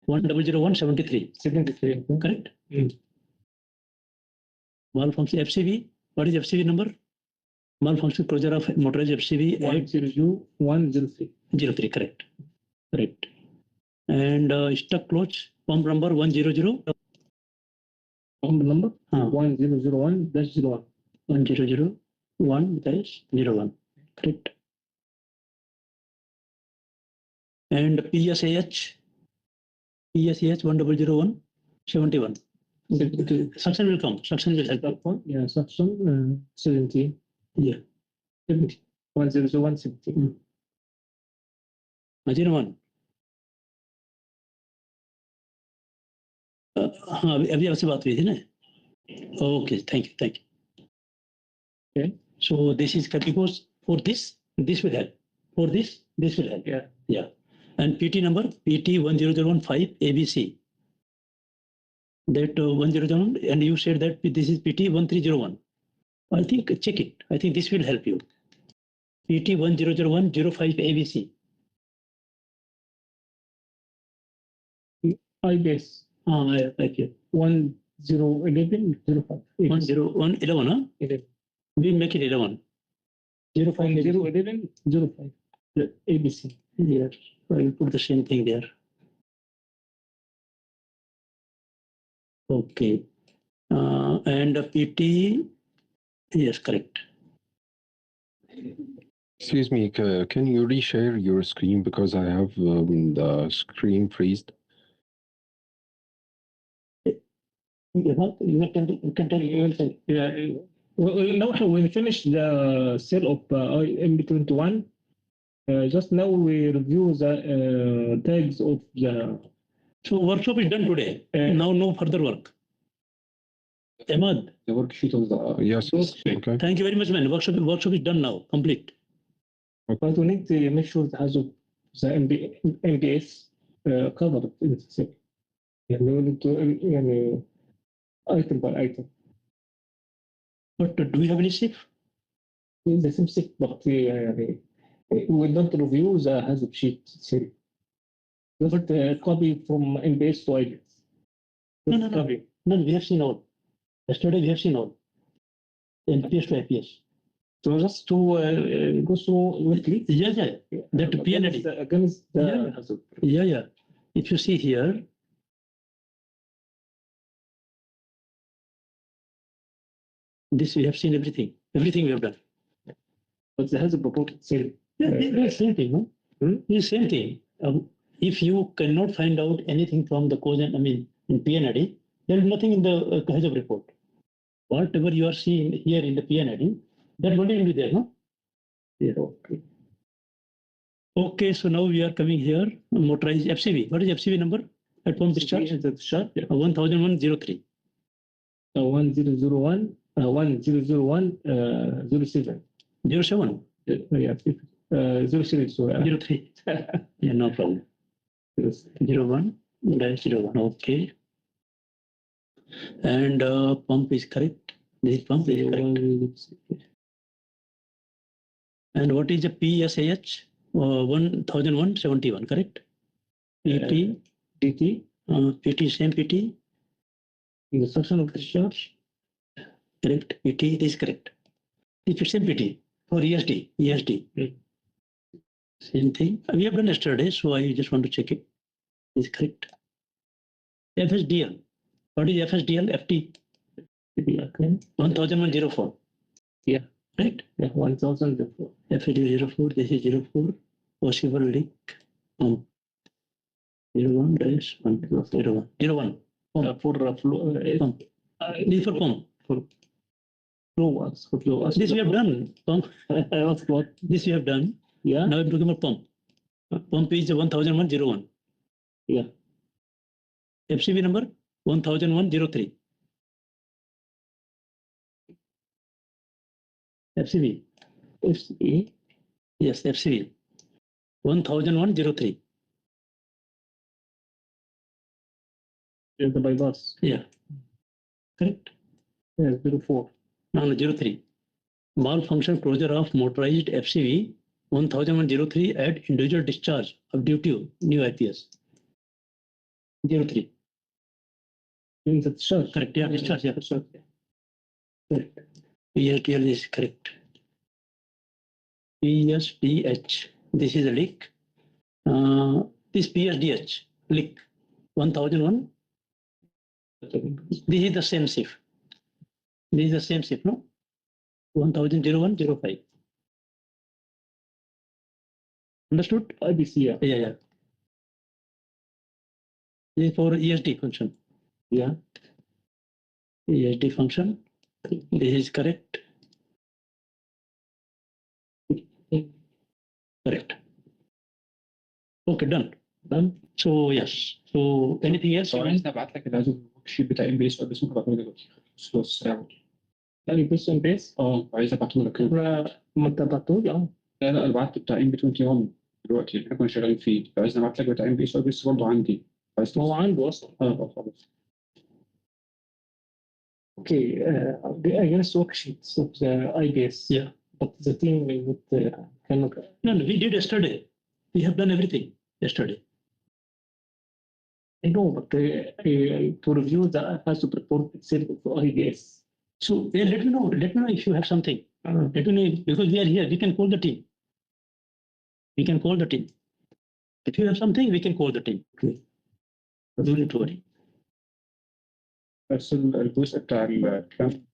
100173. 73. Correct? Mm. Malfunction FCV. What is FCV number? Malfunction closure of motorized FCV 100-103. 03. Correct. Correct. And stuck close. Pump number 100. Pump number 1001-01. 1001-01. 1001-01. Correct. And PSAH 1001-71. Suction will come. Suction will help. Yeah, suction 17. Yeah. 100-170. 01. हाँ अभी आपसे बात हुई थी ना. Okay, thank you. Okay. So this is because for this will help. For this will help. Yeah. And PT number PT 10015 ABC. That 1001, and you said that this is PT 1301. I think check it. I think this will help you. PT 100105 ABC. I guess. Thank you. 1011-05. 10111, huh? 11. We make it 11. 05-11-05. ABC. Yeah, I will put the same thing there. Okay. And PT, yes, correct. Excuse me, can you reshare your screen because I have the screen freezed? You can tell. Yeah. Now we finished the sale of MB21. Just now we review the tags of the. So workshop is done today. Now no further work. Ahmad. The worksheet of the. Yes. Okay. Thank you very much, man. Workshop is done now. Complete. But we need to make sure it has the MBS covered in the set. We need to item by item. But do we have any SIF? In the same set, but we will not review the hazard sheet. Just copy from MBS to IBS. No, we have seen all. Yesterday we have seen all. NPS to IPS. So just to go through quickly. Yeah. That PND. Against the hazard. Yeah. If you see here, this we have seen everything. Everything we have done. But the hazard proposed same. The same thing, no? The same thing. If you cannot find out anything from the cause, in PND, there is nothing in the hazard report. Whatever you are seeing here in the PND, that only will be there, no? Yeah, okay. Okay, so now we are coming here. Motorized FCV. What is FCV number? At pump discharge? 1001-03. 1001 07. 07? Yeah, 03. So, 03. Yeah, no problem. 01-01. Okay. And pump is correct. This pump is correct. And what is the PSAH? 1001-71, correct? PT. DT. PT, same PT. The section of discharge. Correct. PT, it is correct. It's same PT for ESD. Same thing. We have done yesterday, so I just want to check it. It's correct. FSDL. What is FSDL? FT. 1001-04. Yeah. Right? Yeah, 1004. FSDL 04. This is 04. Possible leak. 01-101. 01. For flow. Pump. This is for pump. For flow was. This we have done. Pump. This we have done. Yeah. Now I'm talking about pump. Pump is 1001-01. Yeah. FCV number 1001-03. FCV. FCV. Yes, FCV. 1001-03. The bypass. Yeah. Correct? Yes, 04. No, 03. Malfunction closure of motorized FCV 1001-03 at individual discharge of duty, new IPS. 03. in the discharge. Correct. Yeah, discharge. Yeah. Discharge. Correct. PSDL is correct. PSDH. This is a leak. This PSDH leak 1001. This is the same SIF. This is the same SIF, no? 100105. Understood? IBC, yeah. Yeah, yeah. This is for ESD function. Yeah. ESD function. This is correct. Correct. Okay, done. Done. So yes. So anything else? لو عايزني ابعت لك الورك شيت بتاع ام بي اس بس ممكن ابعته لك دلوقتي خلاص ساعه يعني بس بيس عايز ابعته لك ما تبعتوش لا انا بعت بتاع ام بي 21 دلوقتي احنا كنا شغالين فيه لو عايزني ابعت لك بتاع ام بي اس بس برضه عندي عايز ما هو عنده اصلا. خلاص Okay, against worksheets of the IBS. Yeah. But the team would cannot. No, we did yesterday. We have done everything yesterday. I know, but to review the HACCP report itself to IBS. So let me know. Let me know if you have something. Let me know because we are here. We can call the team. We can call the team. If you have something, we can call the team. Okay. Don't worry. بس الجزء بتاع الكلام